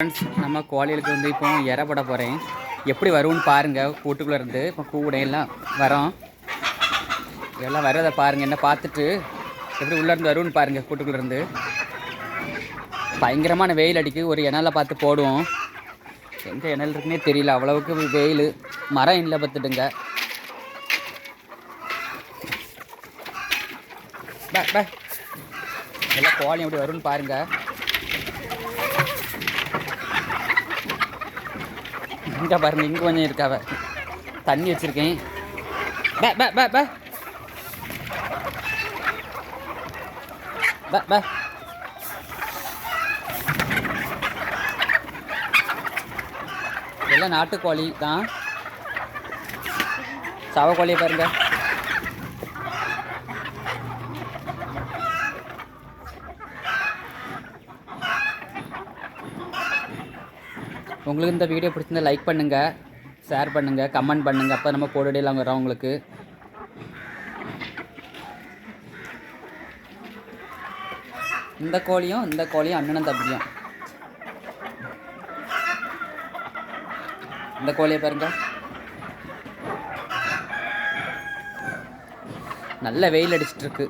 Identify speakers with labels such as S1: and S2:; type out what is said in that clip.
S1: Friends, நம்ம கோழிகளுக்கு வந்து இப்போ இற போட போகிறேன். எப்படி வரும்னு பாருங்கள். கூட்டுக்குள்ளே இருந்து இப்போ கூடையெல்லாம் வரோம். எல்லாம் வர்றதை பாருங்கள். என்ன பார்த்துட்டு எப்படி உள்ளேருந்து வரும்னு பாருங்கள். கூட்டுக்குள்ளே இருந்து பயங்கரமான வெயில் அடிக்கு. ஒரு இணலை பார்த்து போடுவோம். எங்கே இணல் இருக்குன்னே தெரியல, அவ்வளவுக்கு வெயில். மரம் இல்லை பார்த்துடுங்க. எல்லாம் கோழி எப்படி வரும்னு பாருங்கள். இங்கே பாருங்க, இங்கே கொஞ்சம் இருக்காவ. தண்ணி வச்சுருக்கேன். பே பே பே பே பே பே எல்லாம் நாட்டுக்கோழி தான். சவக்கோழியை பாருங்க. உங்களுக்கு இந்த வீடியோ பிடிச்சிருந்தா லைக் பண்ணுங்கள், ஷேர் பண்ணுங்கள், கமெண்ட் பண்ணுங்கள். அப்போ நம்ம போடுடையெல்லாம் வரோம் உங்களுக்கு. இந்த கோழியும் அண்ணனும் தம்பியும். இந்த கோழியை பாருங்க. நல்ல வெயில் அடிச்சிட்ருக்கு.